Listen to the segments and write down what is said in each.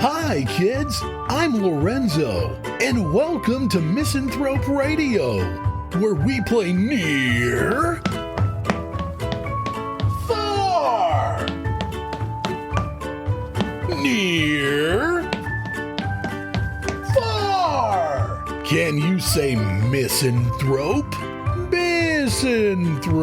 Hi, kids. I'm Lorenzo, and welcome to Misanthrope Radio, where we play near, far, near, far. Can you say misanthrope? Misanthrope.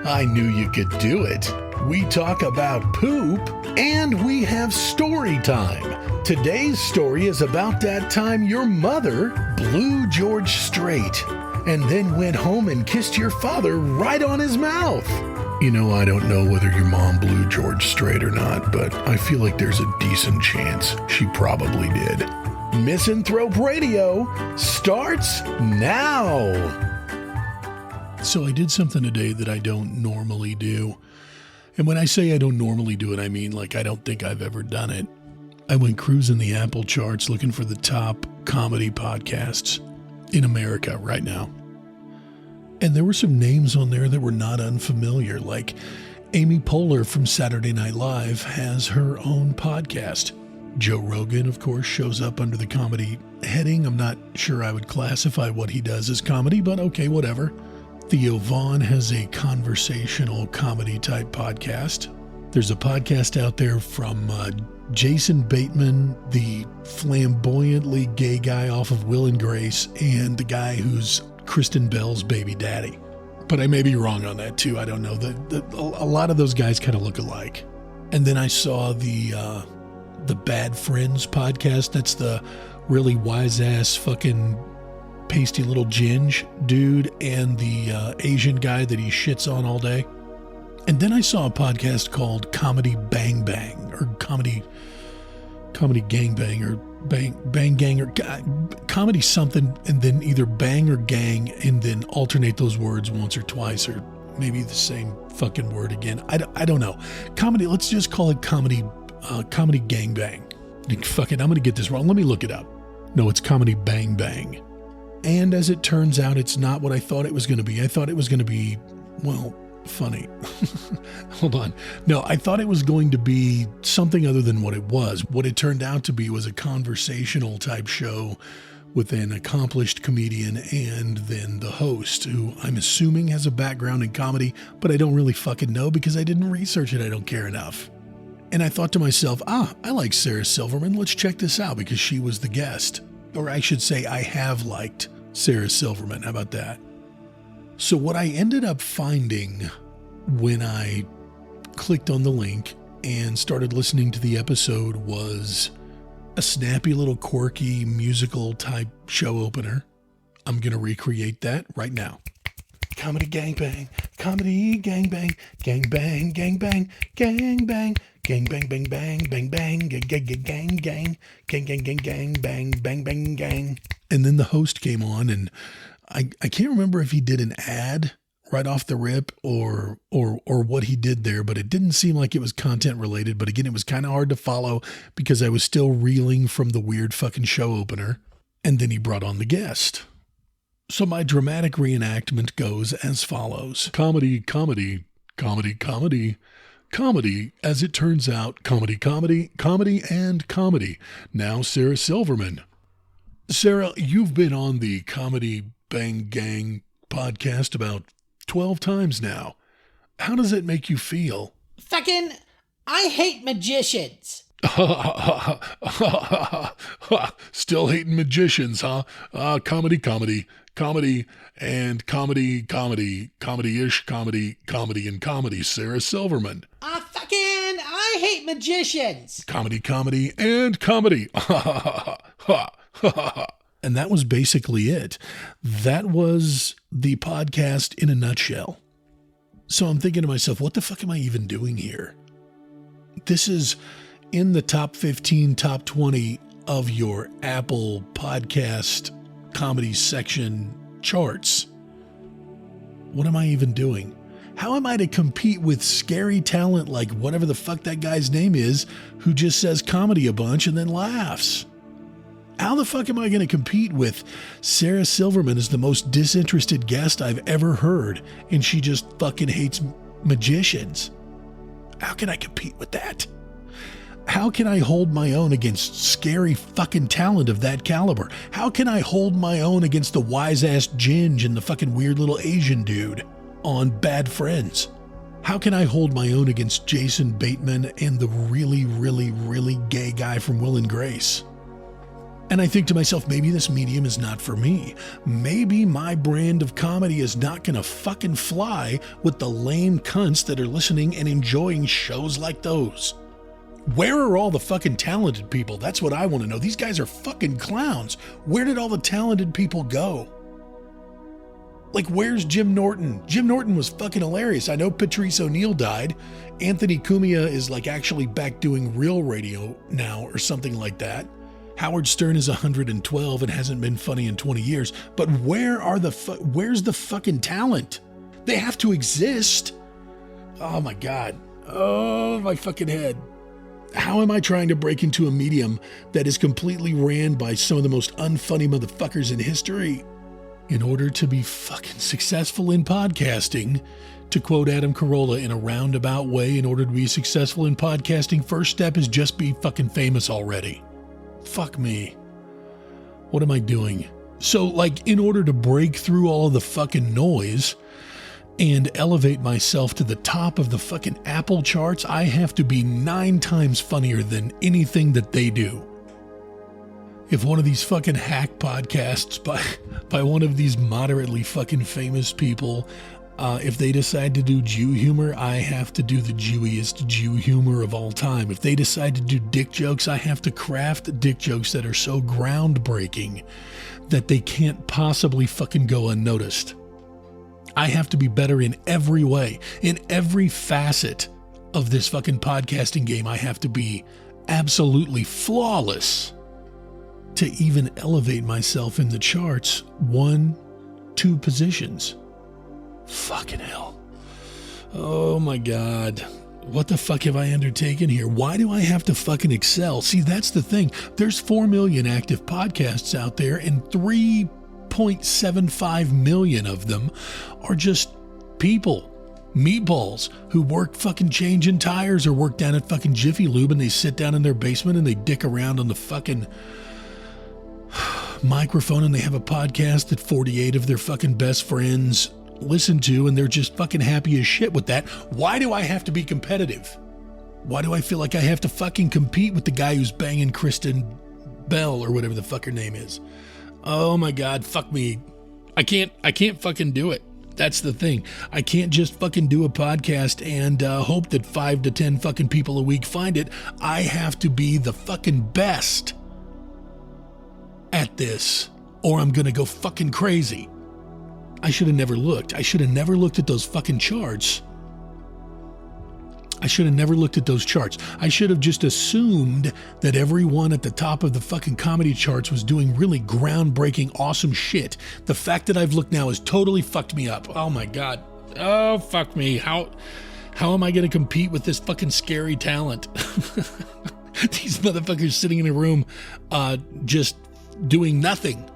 I knew you could do it. We talk about poop, and we have story time. Today's story is about that time your mother blew George straight and then went home and kissed your father right on his mouth. You know, I don't know whether your mom blew George straight or not, but I feel like there's a decent chance she probably did. Misanthrope Radio starts now. So I did something today that I don't normally do. And when I say I don't normally do it, I mean like I don't think I've ever done it. I went cruising the Apple charts looking for the top comedy podcasts in America right now. And there were some names on there that were not unfamiliar, like Amy Poehler from Saturday Night Live has her own podcast. Joe Rogan, of course, shows up under the comedy heading. I'm not sure I would classify what he does as comedy, but okay, whatever. Theo Vaughn has a conversational comedy type podcast. There's a podcast out there from Jason Bateman, the flamboyantly gay guy off of Will and Grace, and the guy who's Kristen Bell's baby daddy. But I may be wrong on that too. I don't know. A lot of those guys kind of look alike. And then I saw the Bad Friends podcast. That's the really wise ass fucking pasty little ginge dude and the Asian guy that he shits on all day. And then I saw a podcast called Comedy Bang Bang or Comedy Gang Bang or Bang Gang or Comedy something, and then either bang or gang and then alternate those words once or twice or maybe the same fucking word again. I don't know. Comedy, let's just call it Comedy Gang Bang. Fuck it, I'm going to get this wrong. Let me look it up. No, it's Comedy Bang Bang. And as it turns out, it's not what I thought it was going to be. I thought it was going to be, well, funny. Hold on. No, I thought it was going to be something other than what it was. What it turned out to be was a conversational type show with an accomplished comedian and then the host, who I'm assuming has a background in comedy, but I don't really fucking know because I didn't research it. I don't care enough. And I thought to myself, I like Sarah Silverman. Let's check this out because she was the guest. Or I should say I have liked Sarah Silverman. How about that? So what I ended up finding when I clicked on the link and started listening to the episode was a snappy little quirky musical type show opener. I'm going to recreate that right now. Comedy gangbang, comedy gangbang, gangbang, gangbang, gangbang. Gang, bang, bang, bang, bang, bang, gang, gang, gang, gang, gang, gang, gang, gang, bang, bang, bang, gang. And then the host came on, and I can't remember if he did an ad right off the rip or what he did there, but it didn't seem like it was content related. But again, it was kind of hard to follow because I was still reeling from the weird fucking show opener. And then he brought on the guest. So my dramatic reenactment goes as follows. Comedy, comedy, comedy, comedy. Comedy, as it turns out, comedy, comedy, comedy, and comedy. Now, Sarah Silverman. Sarah, you've been on the Comedy Bang Gang podcast about 12 times now. How does it make you feel? Fucking, I hate magicians. Still hating magicians, huh? Comedy, comedy, comedy, and comedy, comedy, comedy-ish, comedy, comedy, and comedy. Sarah Silverman. I hate magicians. Comedy, comedy, and comedy. And that was basically it. That was the podcast in a nutshell. So I'm thinking to myself, what the fuck am I even doing here? This is in the top 15, top 20 of your Apple podcast comedy section charts. What am I even doing? How am I to compete with scary talent like whatever the fuck that guy's name is who just says comedy a bunch and then laughs? How the fuck am I going to compete with Sarah Silverman as the most disinterested guest I've ever heard, and she just fucking hates magicians? How can I compete with that? How can I hold my own against scary fucking talent of that caliber? How can I hold my own against the wise-ass Ginge and the fucking weird little Asian dude on Bad Friends? How can I hold my own against Jason Bateman and the really, really, really gay guy from Will and Grace? And I think to myself, maybe this medium is not for me. Maybe my brand of comedy is not gonna fucking fly with the lame cunts that are listening and enjoying shows like those. Where are all the fucking talented people? That's what I want to know. These guys are fucking clowns. Where did all the talented people go? Like, where's Jim Norton? Jim Norton was fucking hilarious. I know Patrice O'Neal died. Anthony Cumia is like actually back doing real radio now or something like that. Howard Stern is 112 and hasn't been funny in 20 years. But where's the fucking talent? They have to exist. Oh my God. Oh, my fucking head. How am I trying to break into a medium that is completely ran by some of the most unfunny motherfuckers in history? In order to be fucking successful in podcasting, to quote Adam Carolla in a roundabout way, in order to be successful in podcasting, first step is just be fucking famous already. Fuck me. What am I doing? So, like, in order to break through all of the fucking noise and elevate myself to the top of the fucking Apple charts, I have to be 9 times funnier than anything that they do. If one of these fucking hack podcasts by one of these moderately fucking famous people, if they decide to do Jew humor, I have to do the Jewiest Jew humor of all time. If they decide to do dick jokes, I have to craft dick jokes that are so groundbreaking that they can't possibly fucking go unnoticed. I have to be better in every way. In every facet of this fucking podcasting game, I have to be absolutely flawless to even elevate myself in the charts 1-2 positions. Fucking hell. Oh my God. What the fuck have I undertaken here? Why do I have to fucking excel? See, that's the thing. There's 4 million active podcasts out there, and 3.75 million of them are just people, meatballs, who work fucking changing tires or work down at fucking Jiffy Lube, and they sit down in their basement and they dick around on the fucking microphone, and they have a podcast that 48 of their fucking best friends listen to, and they're just fucking happy as shit with that. Why do I have to be competitive? Why do I feel like I have to fucking compete with the guy who's banging Kristen Bell or whatever the fuck her name is? Oh my God, fuck me. I can't fucking do it. That's the thing. I can't just fucking do a podcast and hope that 5 to 10 fucking people a week find it. I have to be the fucking best at this, or I'm gonna go fucking crazy. I should have never looked. I should have never looked at those fucking charts. I should have never looked at those charts. I should have just assumed that everyone at the top of the fucking comedy charts was doing really groundbreaking, awesome shit. The fact that I've looked now has totally fucked me up. Oh my God. Oh, fuck me. How am I going to compete with this fucking scary talent? These motherfuckers sitting in a room just doing nothing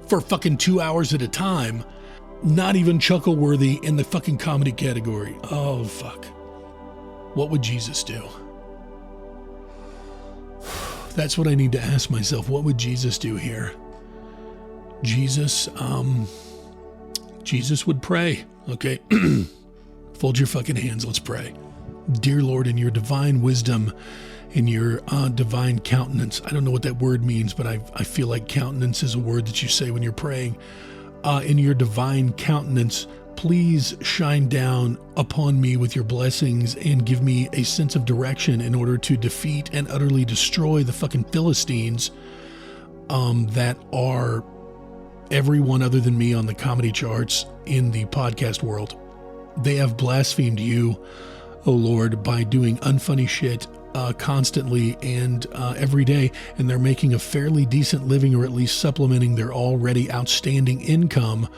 for fucking 2 hours at a time. Not even chuckle worthy in the fucking comedy category. Oh, fuck. What would Jesus do? That's what I need to ask myself. What would Jesus do here? Jesus would pray. Okay. Fold your fucking hands. Let's pray. Dear Lord, in your divine wisdom, in your divine countenance. I don't know what that word means, but I feel like countenance is a word that you say when you're praying. In your divine countenance, please shine down upon me with your blessings and give me a sense of direction in order to defeat and utterly destroy the fucking Philistines that are everyone other than me on the comedy charts in the podcast world. They have blasphemed you, O Lord, by doing unfunny shit constantly and every day, and they're making a fairly decent living, or at least supplementing their already outstanding income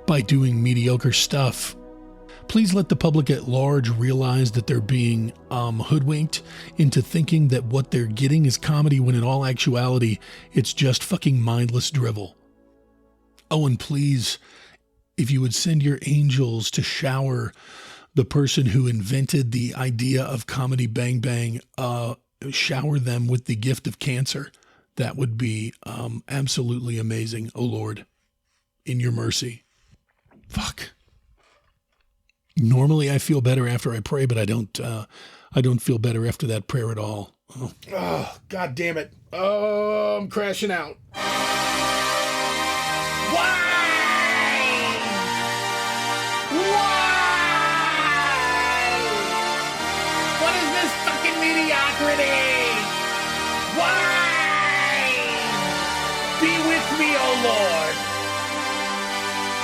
by doing mediocre stuff. Please let the public at large realize that they're being hoodwinked into thinking that what they're getting is comedy, when in all actuality, it's just fucking mindless drivel. Oh, and please, if you would send your angels to shower the person who invented the idea of Comedy Bang Bang shower them with the gift of cancer, that would be absolutely amazing, oh Lord, in your mercy. Fuck. Normally I feel better after I pray, but I don't feel better after that prayer at all. Oh, God damn it. Oh, I'm crashing out. Why? What is this fucking mediocrity? Why? Be with me, oh Lord.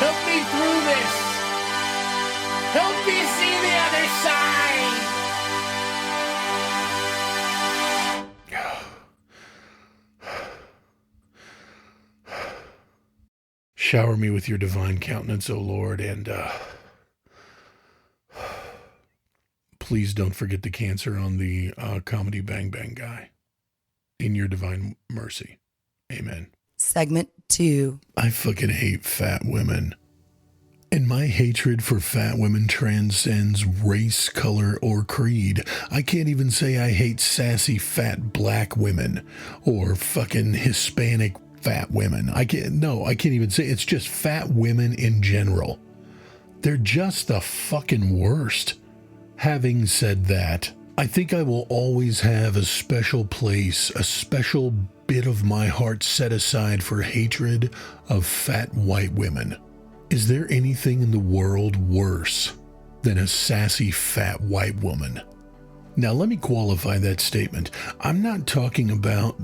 Help me through this. Help me see the other side. Shower me with your divine countenance, O Lord, and please don't forget the cancer on the comedy Bang Bang guy. In your divine mercy. Amen. Segment 2. I fucking hate fat women. And my hatred for fat women transcends race, color, or creed. I can't even say I hate sassy fat black women or fucking Hispanic fat women. I can't even say. It's just fat women in general. They're just the fucking worst. Having said that, I think I will always have a special place, a special bit of my heart set aside for hatred of fat white women. Is there anything in the world worse than a sassy fat white woman? Now let me qualify that statement. I'm not talking about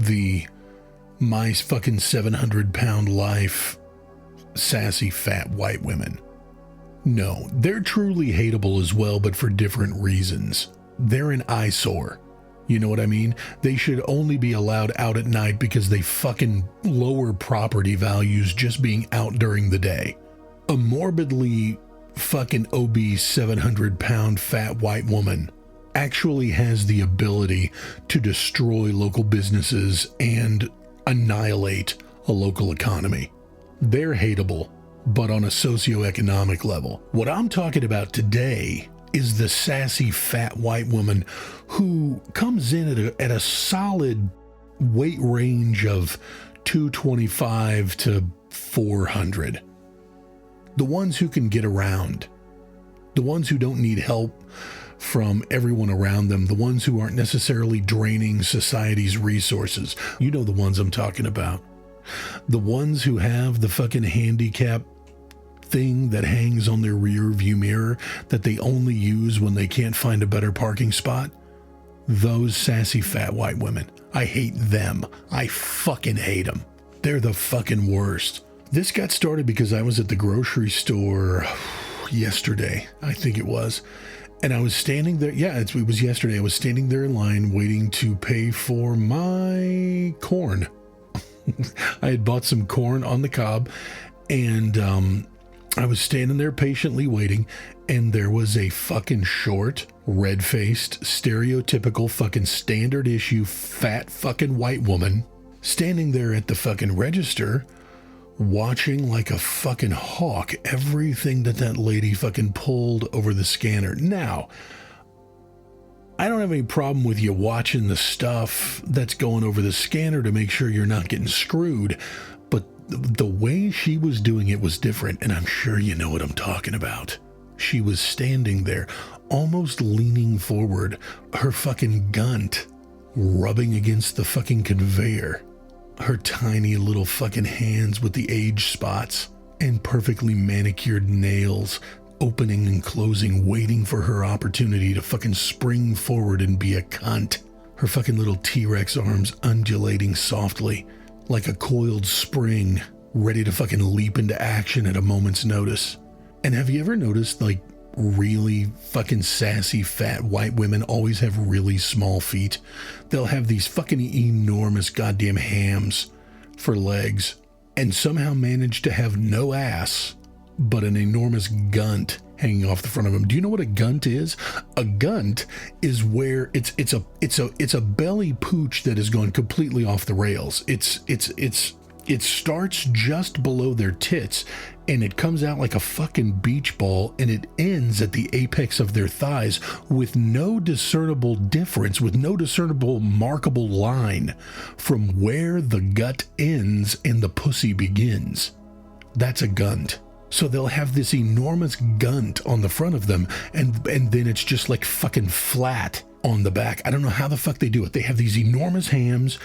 my fucking 700-pound life sassy fat white women. No, they're truly hateable as well, but for different reasons. They're an eyesore. You know what I mean? They should only be allowed out at night because they fucking lower property values just being out during the day. A morbidly fucking obese 700-pound fat white woman actually has the ability to destroy local businesses and annihilate a local economy. They're hateable, but on a socioeconomic level. What I'm talking about today is the sassy fat white woman who comes in at a solid weight range of 225 to 400. The ones who can get around. The ones who don't need help from everyone around them. The ones who aren't necessarily draining society's resources. You know the ones I'm talking about. The ones who have the fucking handicap thing that hangs on their rear view mirror that they only use when they can't find a better parking spot. Those sassy fat white women. I hate them. I fucking hate them. They're the fucking worst. This got started because I was at the grocery store yesterday, I think it was. And I was standing there. Yeah, it was yesterday. I was standing there in line waiting to pay for my corn. I had bought some corn on the cob, and I was standing there patiently waiting, and there was a fucking short, red-faced, stereotypical fucking standard issue fat fucking white woman standing there at the fucking register watching like a fucking hawk everything that lady fucking pulled over the scanner. Now, I don't have any problem with you watching the stuff that's going over the scanner to make sure you're not getting screwed, but the way she was doing it was different, and I'm sure you know what I'm talking about. She was standing there, almost leaning forward, her fucking gunt rubbing against the fucking conveyor, her tiny little fucking hands with the age spots and perfectly manicured nails opening and closing, waiting for her opportunity to fucking spring forward and be a cunt. Her fucking little T-Rex arms undulating softly like a coiled spring, ready to fucking leap into action at a moment's notice. And have you ever noticed, like, really fucking sassy fat white women always have really small feet? They'll have these fucking enormous goddamn hams for legs and somehow manage to have no ass but an enormous gunt hanging off the front of them. Do you know what a gunt is? A gunt is where it's a belly pooch that has gone completely off the rails. It's It starts just below their tits, and it comes out like a fucking beach ball, and it ends at the apex of their thighs with no discernible difference, with no discernible markable line from where the gut ends and the pussy begins. That's a gunt. So they'll have this enormous gunt on the front of them, and then it's just like fucking flat on the back. I don't know how the fuck they do it. They have these enormous hams,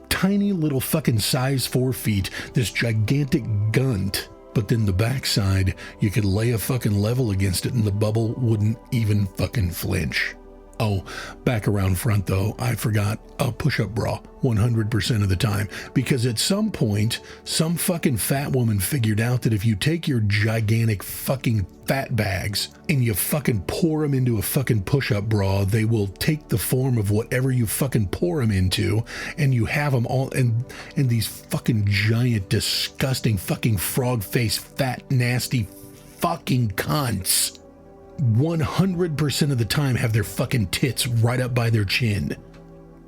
tiny little fucking size 4 feet, this gigantic gunt, but then the backside, you could lay a fucking level against it and the bubble wouldn't even fucking flinch. Oh, back around front though, I forgot a push-up bra 100% of the time, because at some point, some fucking fat woman figured out that if you take your gigantic fucking fat bags and you fucking pour them into a fucking push-up bra, they will take the form of whatever you fucking pour them into, and you have them all, and these fucking giant, disgusting fucking frog-faced, fat, nasty fucking cunts 100% of the time have their fucking tits right up by their chin.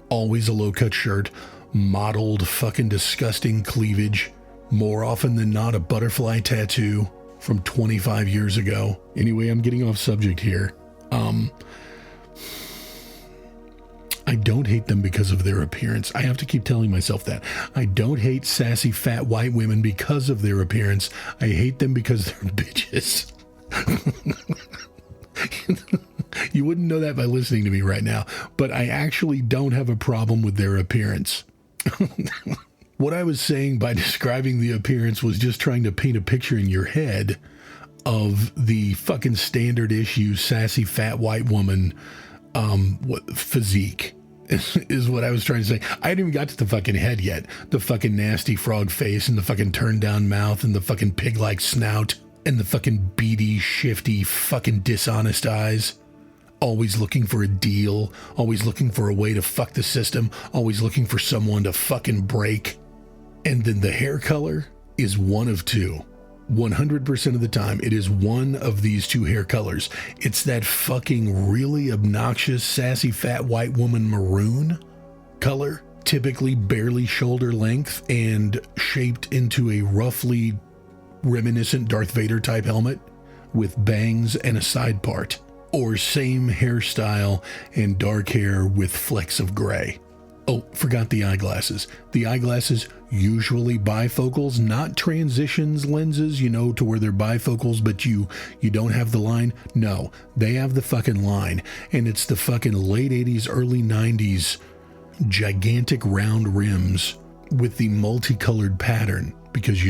Always a low-cut shirt, mottled fucking disgusting cleavage, more often than not a butterfly tattoo from 25 years ago. Anyway, I'm getting off subject here. I don't hate them because of their appearance. I have to keep telling myself that. I don't hate sassy fat white women because of their appearance. I hate them because they're bitches. You wouldn't know that by listening to me right now, but I actually don't have a problem with their appearance. What I was saying by describing the appearance was just trying to paint a picture in your head of the fucking standard issue sassy fat white woman physique is what I was trying to say. I hadn't even got to the fucking head yet. The fucking nasty frog face and the fucking turned down mouth and the fucking pig-like snout. And the fucking beady, shifty, fucking dishonest eyes. Always looking for a deal. Always looking for a way to fuck the system. Always looking for someone to fucking break. And then the hair color is one of two. 100% of the time, it is one of these two hair colors. It's that fucking really obnoxious, sassy, fat white woman maroon color. Typically barely shoulder length and shaped into a roughly reminiscent Darth Vader type helmet with bangs and a side part, or same hairstyle and dark hair with flecks of gray. Oh, forgot the eyeglasses. The eyeglasses, usually bifocals, not transitions lenses, to where they're bifocals, but you don't have the line. No, they have the fucking line, and it's the fucking late 80s, early 90s gigantic round rims with the multicolored pattern, because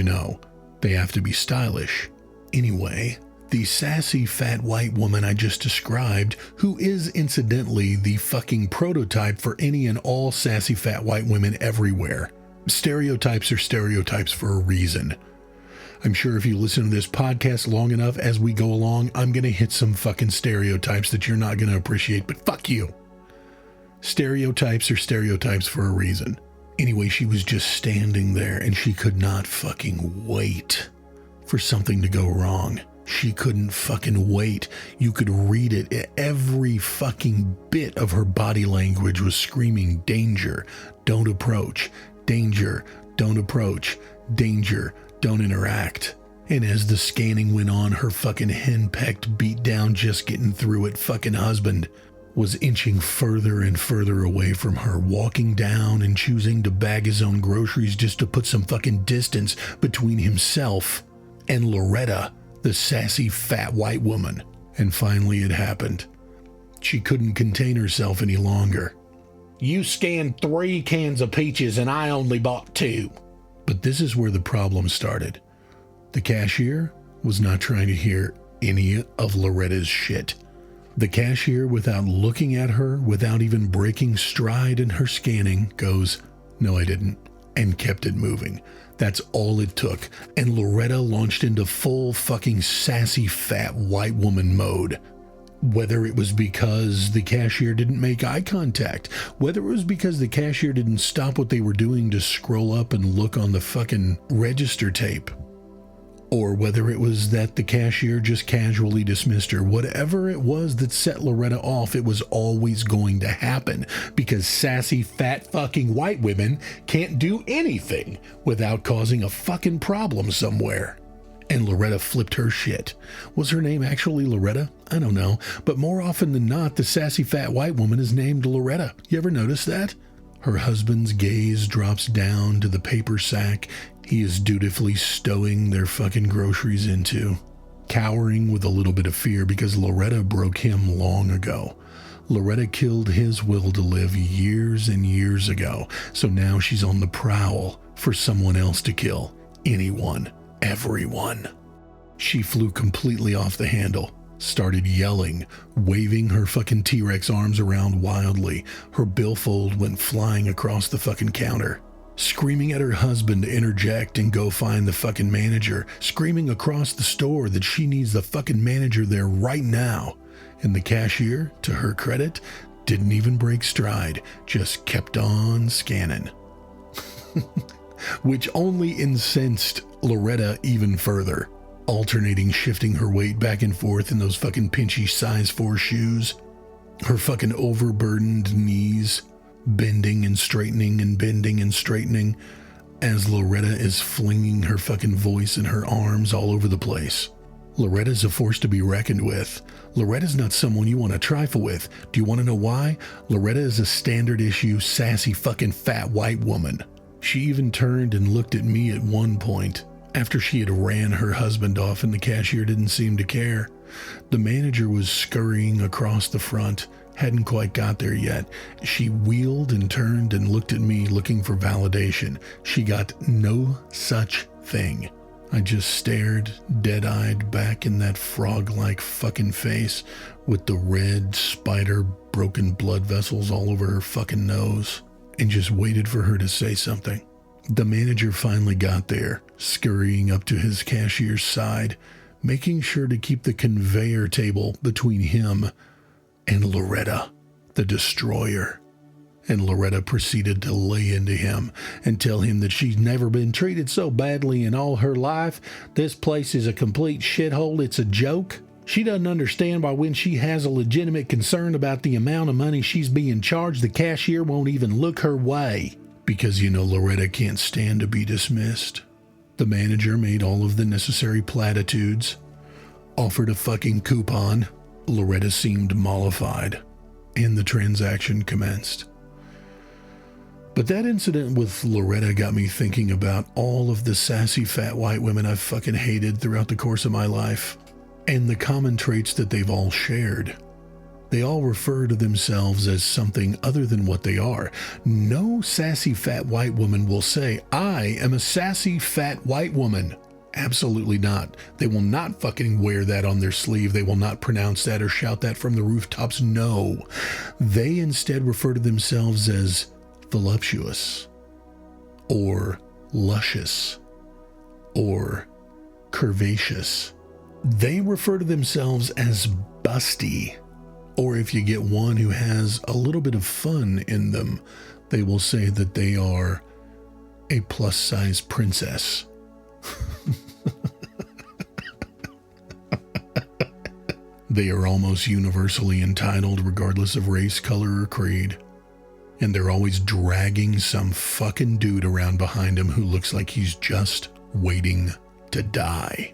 they have to be stylish. Anyway, the sassy fat white woman I just described, who is incidentally the fucking prototype for any and all sassy fat white women everywhere. Stereotypes are stereotypes for a reason. I'm sure if you listen to this podcast long enough as we go along, I'm going to hit some fucking stereotypes that you're not going to appreciate, but fuck you. Stereotypes are stereotypes for a reason. Anyway, she was just standing there and she could not fucking wait for something to go wrong. She couldn't fucking wait. You could read it. Every fucking bit of her body language was screaming, danger, don't approach, danger, don't approach, danger, don't interact. And as the scanning went on, her fucking henpecked, beat down, just getting through it fucking husband was inching further and further away from her, walking down and choosing to bag his own groceries just to put some fucking distance between himself and Loretta, the sassy fat white woman. And finally it happened. She couldn't contain herself any longer. You scanned 3 cans of peaches and I only bought 2. But this is where the problem started. The cashier was not trying to hear any of Loretta's shit. The cashier, without looking at her, without even breaking stride in her scanning, goes, "No, I didn't," and kept it moving. That's all it took. And Loretta launched into full fucking sassy fat white woman mode. Whether it was because the cashier didn't make eye contact, whether it was because the cashier didn't stop what they were doing to scroll up and look on the fucking register tape, or whether it was that the cashier just casually dismissed her. Whatever it was that set Loretta off, it was always going to happen, because sassy, fat fucking white women can't do anything without causing a fucking problem somewhere. And Loretta flipped her shit. Was her name actually Loretta? I don't know. But more often than not, the sassy fat white woman is named Loretta. You ever notice that? Her husband's gaze drops down to the paper sack he is dutifully stowing their fucking groceries into, cowering with a little bit of fear because Loretta broke him long ago. Loretta killed his will to live years and years ago, so now she's on the prowl for someone else to kill. Anyone. Everyone. She flew completely off the handle, started yelling, waving her fucking T-Rex arms around wildly. Her billfold went flying across the fucking counter, screaming at her husband to interject and go find the fucking manager, screaming across the store that she needs the fucking manager there right now. And the cashier, to her credit, didn't even break stride, just kept on scanning. Which only incensed Loretta even further, alternating shifting her weight back and forth in those fucking pinchy size 4 shoes, her fucking overburdened knees bending and straightening and bending and straightening as Loretta is flinging her fucking voice and her arms all over the place. Loretta's a force to be reckoned with. Loretta's not someone you want to trifle with. Do you want to know why? Loretta is a standard issue, sassy fucking fat white woman. She even turned and looked at me at one point, after she had ran her husband off and the cashier didn't seem to care. The manager was scurrying across the front, hadn't quite got there yet. She wheeled and turned and looked at me looking for validation. She got no such thing. I just stared, dead-eyed, back in that frog-like fucking face with the red, spider, broken blood vessels all over her fucking nose, and just waited for her to say something. The manager finally got there, scurrying up to his cashier's side, making sure to keep the conveyor table between him and Loretta, the destroyer. And Loretta proceeded to lay into him and tell him that she's never been treated so badly in all her life. This place is a complete shithole. It's a joke. She doesn't understand why when she has a legitimate concern about the amount of money she's being charged, the cashier won't even look her way. Because, you know, Loretta can't stand to be dismissed. The manager made all of the necessary platitudes, offered a fucking coupon. Loretta seemed mollified, and the transaction commenced. But that incident with Loretta got me thinking about all of the sassy fat white women I've fucking hated throughout the course of my life, and the common traits that they've all shared. They all refer to themselves as something other than what they are. No sassy fat white woman will say, I am a sassy fat white woman. Absolutely not. They will not fucking wear that on their sleeve. They will not pronounce that or shout that from the rooftops. No. They instead refer to themselves as voluptuous, or luscious, or curvaceous. They refer to themselves as busty, or if you get one who has a little bit of fun in them, they will say that they are a plus-size princess. They are almost universally entitled regardless of race, color, or creed. And they're always dragging some fucking dude around behind him who looks like he's just waiting to die.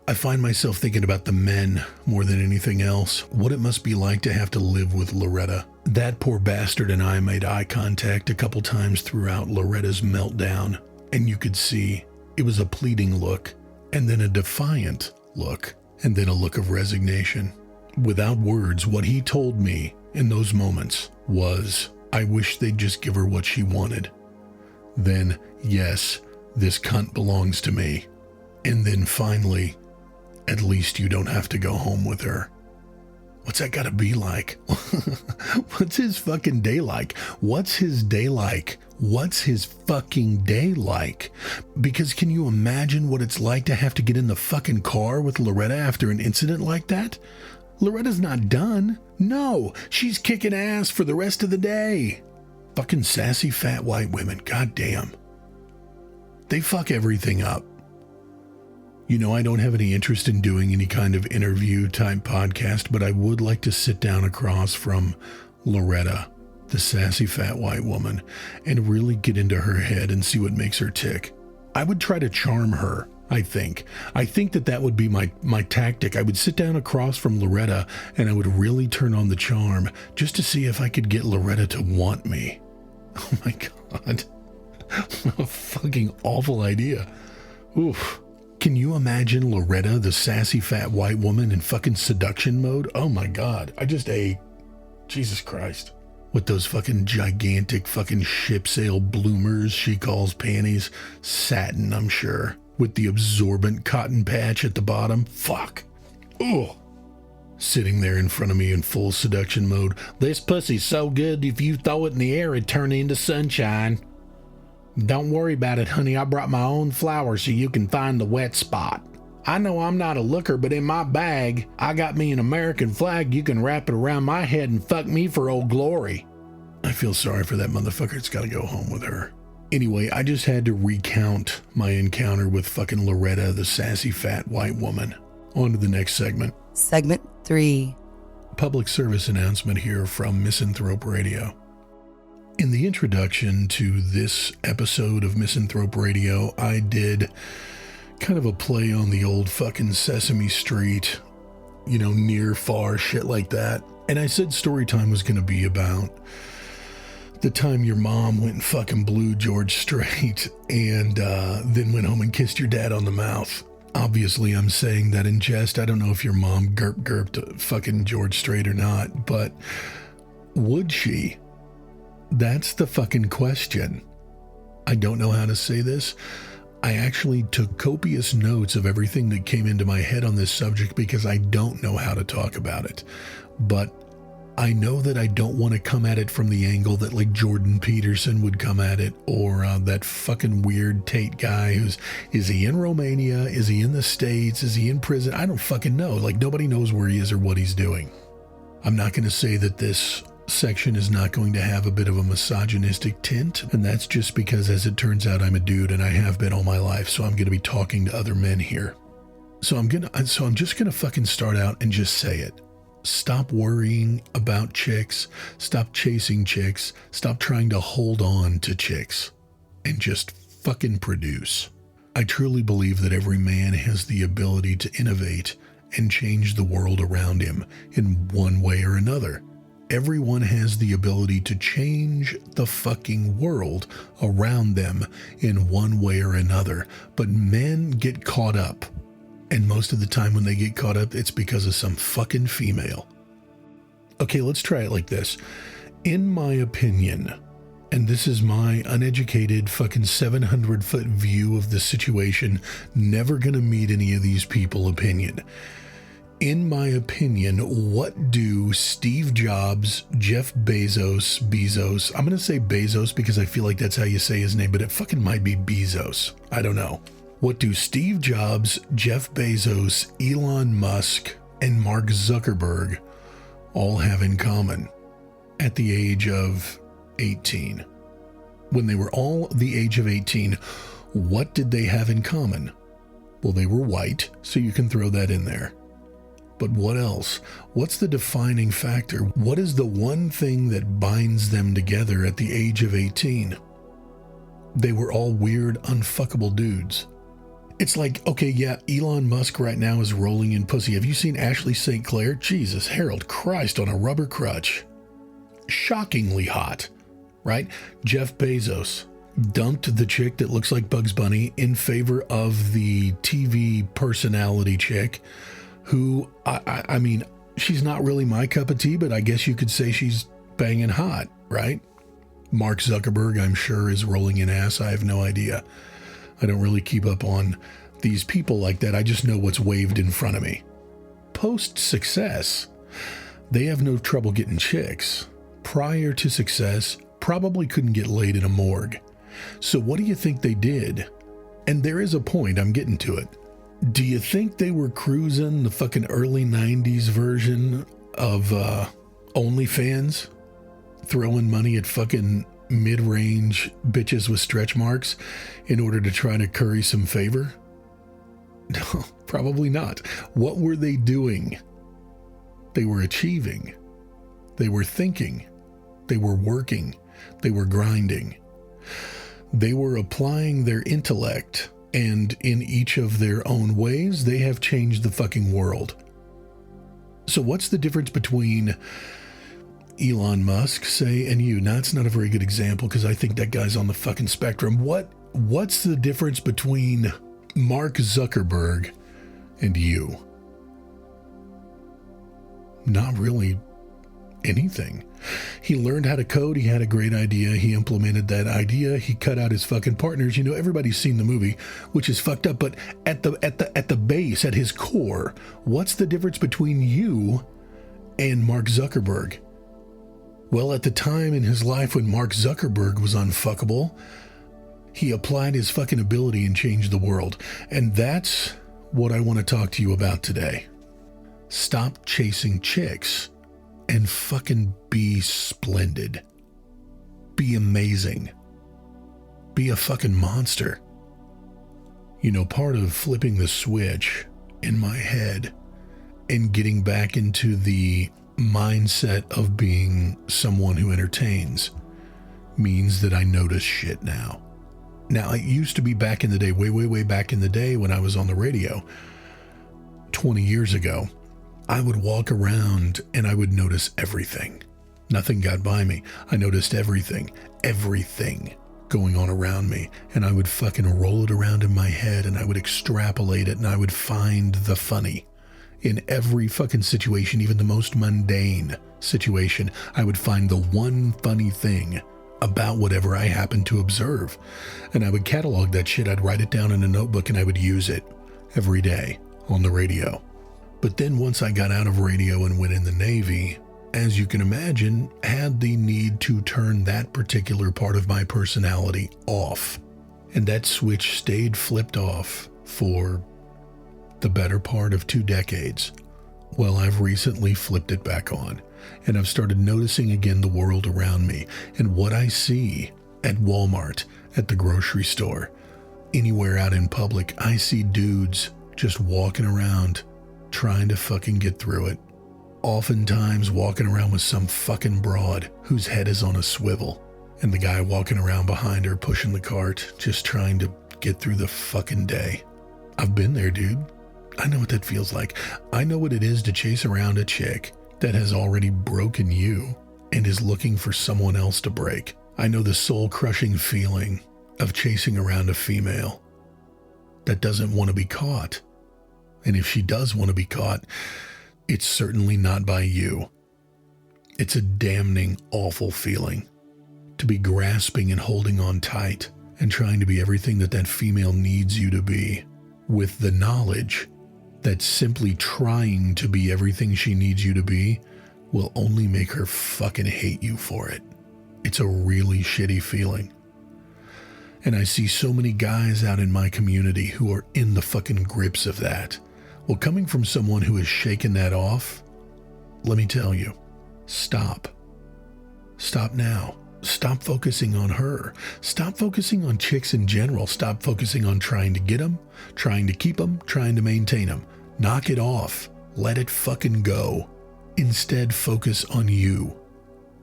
I find myself thinking about the men more than anything else, what it must be like to have to live with Loretta. That poor bastard and I made eye contact a couple times throughout Loretta's meltdown, and you could see it was a pleading look, and then a defiant look, and then a look of resignation. Without words, what he told me in those moments was, I wish they'd just give her what she wanted. Then, yes, this cunt belongs to me. And then finally, at least you don't have to go home with her. What's that gotta be like? What's his fucking day like? What's his day like? What's his fucking day like? Because can you imagine what it's like to have to get in the fucking car with Loretta after an incident like that? Loretta's not done. No, she's kicking ass for the rest of the day. Fucking sassy fat white women, goddamn. They fuck everything up. You know, I don't have any interest in doing any kind of interview type podcast, but I would like to sit down across from Loretta, the Sassy Fat White Woman, and really get into her head and see what makes her tick. I would try to charm her, I think. I think that would be my tactic. I would sit down across from Loretta and I would really turn on the charm just to see if I could get Loretta to want me. Oh my God. What a fucking awful idea. Oof. Can you imagine Loretta, the Sassy Fat White Woman, in fucking seduction mode? Oh my God. I just ate. Jesus Christ. With those fucking gigantic fucking ship sail bloomers she calls panties. Satin, I'm sure. With the absorbent cotton patch at the bottom. Fuck. Ugh. Sitting there in front of me in full seduction mode. This pussy's so good, if you throw it in the air, it'd turn into sunshine. Don't worry about it, honey. I brought my own flowers so you can find the wet spot. I know I'm not a looker, but in my bag, I got me an American flag. You can wrap it around my head and fuck me for Old Glory. I feel sorry for that motherfucker. It's got to go home with her. Anyway, I just had to recount my encounter with fucking Loretta, the Sassy Fat White Woman. On to the next segment. Segment 3. Public service announcement here from Misanthrope Radio. In the introduction to this episode of Misanthrope Radio, I did kind of a play on the old fucking Sesame Street, you know, near, far, shit like that. And I said story time was going to be about the time your mom went and fucking blew George Strait and then went home and kissed your dad on the mouth. Obviously, I'm saying that in jest. I don't know if your mom gurped fucking George Strait or not, but would she? That's the fucking question. I don't know how to say this. I actually took copious notes of everything that came into my head on this subject because I don't know how to talk about it. But I know that I don't want to come at it from the angle that like Jordan Peterson would come at it, or that fucking weird Tate guy is he in Romania? Is he in the States? Is he in prison? I don't fucking know. Like, nobody knows where he is or what he's doing. I'm not going to say that this section is not going to have a bit of a misogynistic tint, and that's just because, as it turns out, I'm a dude and I have been all my life, so I'm going to be talking to other men here. So I'm just going to fucking start out and just say it. Stop worrying about chicks, stop chasing chicks, stop trying to hold on to chicks, and just fucking produce. I truly believe that every man has the ability to innovate and change the world around him in one way or another. Everyone has the ability to change the fucking world around them in one way or another, but men get caught up. And most of the time when they get caught up, it's because of some fucking female. Okay, let's try it like this. In my opinion, and this is my uneducated fucking 700-foot view of the situation, never gonna meet any of these people opinion. In my opinion, what do Steve Jobs, Jeff Bezos, I'm going to say Bezos because I feel like that's how you say his name, but it fucking might be Bezos. I don't know. What do Steve Jobs, Jeff Bezos, Elon Musk, and Mark Zuckerberg all have in common at the age of 18? When they were all the age of 18, what did they have in common? Well, they were white, so you can throw that in there. But what else? What's the defining factor? What is the one thing that binds them together at the age of 18? They were all weird, unfuckable dudes. It's like, okay, yeah, Elon Musk right now is rolling in pussy. Have you seen Ashley St. Clair? Jesus, Harold Christ on a rubber crutch. Shockingly hot, right? Jeff Bezos dumped the chick that looks like Bugs Bunny in favor of the TV personality chick who, I mean, she's not really my cup of tea, but I guess you could say she's banging hot, right? Mark Zuckerberg, I'm sure, is rolling in ass. I have no idea. I don't really keep up on these people like that. I just know what's waved in front of me. Post-success, they have no trouble getting chicks. Prior to success, probably couldn't get laid in a morgue. So what do you think they did? And there is a point, I'm getting to it. Do you think they were cruising the fucking early 90s version of OnlyFans? Throwing money at fucking mid-range bitches with stretch marks in order to try to curry some favor? No, probably not. What were they doing? They were achieving. They were thinking. They were working. They were grinding. They were applying their intellect, and in each of their own ways, they have changed the fucking world. So what's the difference between Elon Musk, say, and you? Now, that's not a very good example because I think that guy's on the fucking spectrum. What's the difference between Mark Zuckerberg and you? Not really anything. He learned how to code. He had a great idea. He implemented that idea. He cut out his fucking partners. You know, everybody's seen the movie, which is fucked up. But at the base, at his core, what's the difference between you and Mark Zuckerberg? Well, at the time in his life when Mark Zuckerberg was unfuckable, he applied his fucking ability and changed the world. And that's what I want to talk to you about today. Stop chasing chicks and fucking be splendid. Be amazing. Be a fucking monster. You know, part of flipping the switch in my head and getting back into the mindset of being someone who entertains means that I notice shit now. Now, it used to be back in the day, way back in the day when I was on the radio, 20 years ago, I would walk around and I would notice everything. Nothing got by me. I noticed everything going on around me. And I would fucking roll it around in my head and I would extrapolate it and I would find the funny. In every fucking situation, even the most mundane situation, I would find the one funny thing about whatever I happened to observe. And I would catalog that shit. I'd write it down in a notebook and I would use it every day on the radio. But then once I got out of radio and went in the Navy, as you can imagine, had the need to turn that particular part of my personality off. And that switch stayed flipped off for the better part of 2 decades. Well, I've recently flipped it back on, and I've started noticing again the world around me and what I see at Walmart, at the grocery store, anywhere out in public. I see dudes just walking around trying to fucking get through it. Oftentimes walking around with some fucking broad whose head is on a swivel, and the guy walking around behind her pushing the cart, just trying to get through the fucking day. I've been there, dude. I know what that feels like. I know what it is to chase around a chick that has already broken you and is looking for someone else to break. I know the soul-crushing feeling of chasing around a female that doesn't want to be caught. And if she does want to be caught, it's certainly not by you. It's a damning, awful feeling to be grasping and holding on tight and trying to be everything that female needs you to be, with the knowledge that simply trying to be everything she needs you to be will only make her fucking hate you for it. It's a really shitty feeling. And I see so many guys out in my community who are in the fucking grips of that. Well, coming from someone who has shaken that off, let me tell you, stop. Stop now. Stop focusing on her. Stop focusing on chicks in general. Stop focusing on trying to get them, trying to keep them, trying to maintain them. Knock it off. Let it fucking go. Instead, focus on you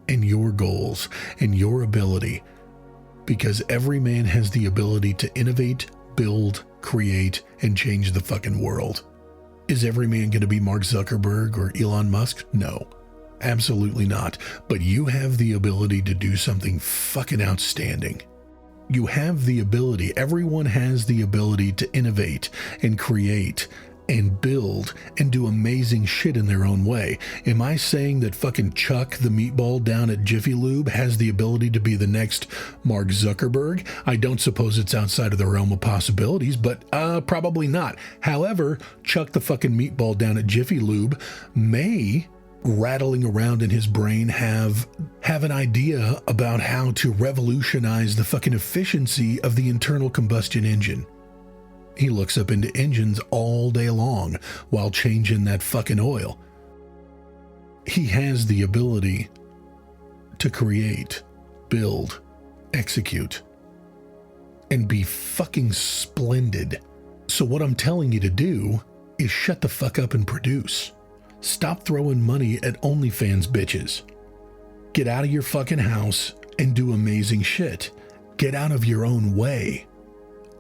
and your goals and your ability, because every man has the ability to innovate, build, create, and change the fucking world. Is every man going to be Mark Zuckerberg or Elon Musk? No, absolutely not. But you have the ability to do something fucking outstanding. You have the ability, everyone has the ability to innovate and create and build and do amazing shit in their own way. Am I saying that fucking Chuck the meatball down at Jiffy Lube has the ability to be the next Mark Zuckerberg? I don't suppose it's outside of the realm of possibilities, but probably not. However, Chuck the fucking meatball down at Jiffy Lube may, rattling around in his brain, have an idea about how to revolutionize the fucking efficiency of the internal combustion engine. He looks up into engines all day long while changing that fucking oil. He has the ability to create, build, execute, and be fucking splendid So what I'm telling you to do is shut the fuck up and produce. Stop throwing money at OnlyFans bitches. Get out of your fucking house and do amazing shit. Get out of your own way.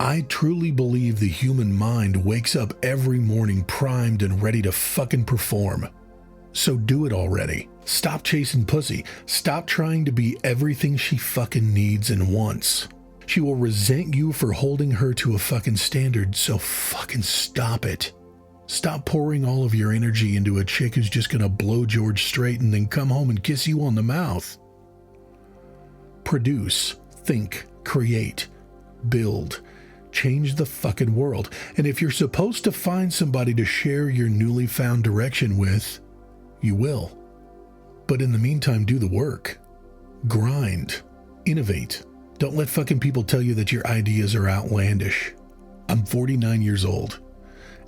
I truly believe the human mind wakes up every morning primed and ready to fucking perform. So do it already. Stop chasing pussy. Stop trying to be everything she fucking needs and wants. She will resent you for holding her to a fucking standard, so fucking stop it. Stop pouring all of your energy into a chick who's just gonna blow George straight and then come home and kiss you on the mouth. Produce, think, create, build, change the fucking world. And if you're supposed to find somebody to share your newly found direction with, you will. But in the meantime, do the work. Grind. Innovate. Don't let fucking people tell you that your ideas are outlandish. I'm 49 years old,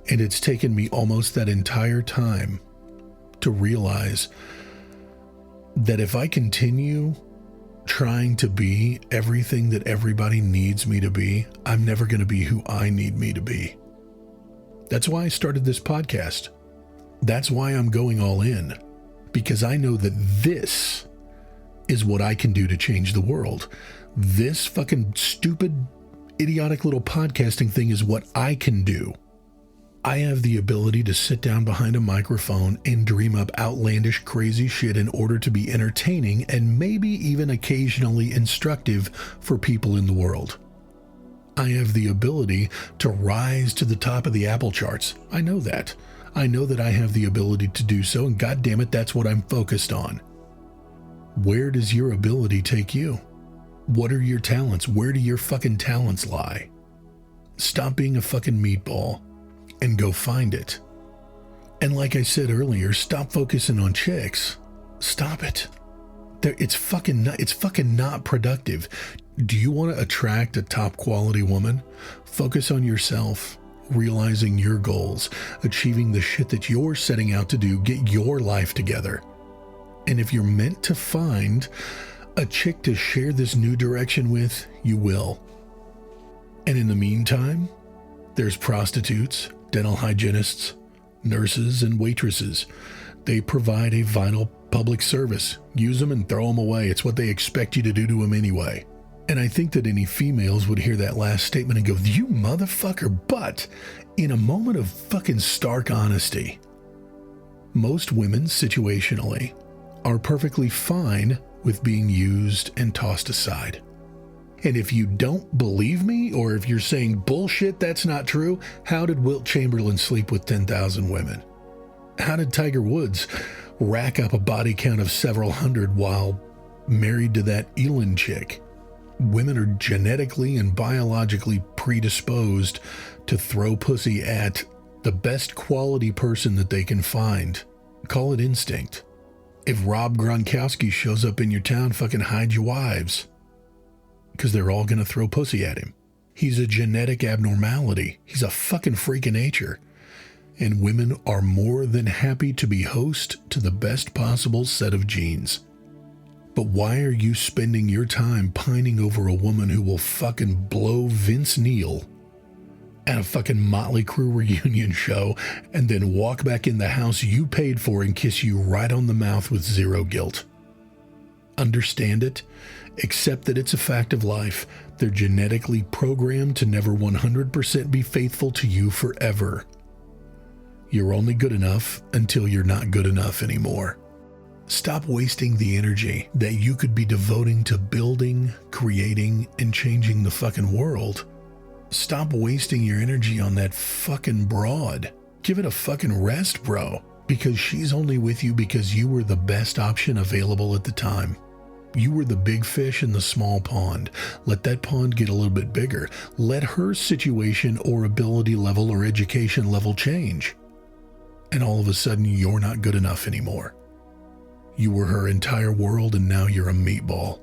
and it's taken me almost that entire time to realize that if I continue trying to be everything that everybody needs me to be, I'm never going to be who I need me to be. That's why I started this podcast. That's why I'm going all in, because I know that this is what I can do to change the world. This fucking stupid, idiotic little podcasting thing is what I can do. I have the ability to sit down behind a microphone and dream up outlandish, crazy shit in order to be entertaining and maybe even occasionally instructive for people in the world. I have the ability to rise to the top of the Apple charts. I know that. I know that I have the ability to do so, and goddammit, that's what I'm focused on. Where does your ability take you? What are your talents? Where do your fucking talents lie? Stop being a fucking meatball and go find it. And like I said earlier, stop focusing on chicks. Stop it. It's fucking not productive. Do you want to attract a top quality woman? Focus on yourself, realizing your goals, achieving the shit that you're setting out to do, get your life together. And if you're meant to find a chick to share this new direction with, you will. And in the meantime, there's prostitutes, dental hygienists, nurses, and waitresses. They provide a vital public service. Use them and throw them away. It's what they expect you to do to them anyway. And I think that any females would hear that last statement and go, you motherfucker. But in a moment of fucking stark honesty, most women situationally are perfectly fine with being used and tossed aside. And if you don't believe me, or if you're saying bullshit, that's not true, how did Wilt Chamberlain sleep with 10,000 women? How did Tiger Woods rack up a body count of several hundred while married to that Elin chick? Women are genetically and biologically predisposed to throw pussy at the best quality person that they can find. Call it instinct. If Rob Gronkowski shows up in your town, fucking hide your wives, because they're all going to throw pussy at him. He's a genetic abnormality. He's a fucking freak of nature. And women are more than happy to be host to the best possible set of genes. But why are you spending your time pining over a woman who will fucking blow Vince Neil at a fucking Motley Crue reunion show and then walk back in the house you paid for and kiss you right on the mouth with zero guilt? Understand it. Accept that it's a fact of life. They're genetically programmed to never 100% be faithful to you forever. You're only good enough until you're not good enough anymore. Stop wasting the energy that you could be devoting to building, creating, and changing the fucking world. Stop wasting your energy on that fucking broad. Give it a fucking rest, bro. Because she's only with you because you were the best option available at the time. You were the big fish in the small pond. Let that pond get a little bit bigger. Let her situation or ability level or education level change. And all of a sudden, you're not good enough anymore. You were her entire world and now you're a meatball.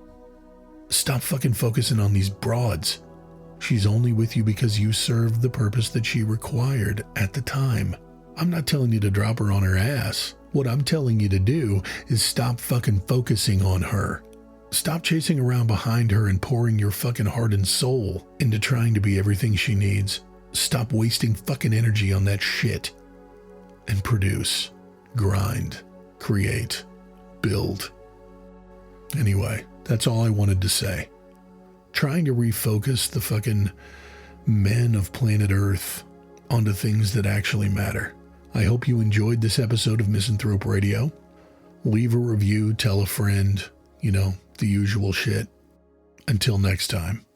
Stop fucking focusing on these broads. She's only with you because you served the purpose that she required at the time. I'm not telling you to drop her on her ass. What I'm telling you to do is stop fucking focusing on her. Stop chasing around behind her and pouring your fucking heart and soul into trying to be everything she needs. stop wasting fucking energy on that shit and produce, grind, create, build. Anyway, that's all I wanted to say. Trying to refocus the fucking men of planet Earth onto things that actually matter. I hope you enjoyed this episode of Misanthrope Radio. Leave a review, tell a friend, the usual shit. Until next time.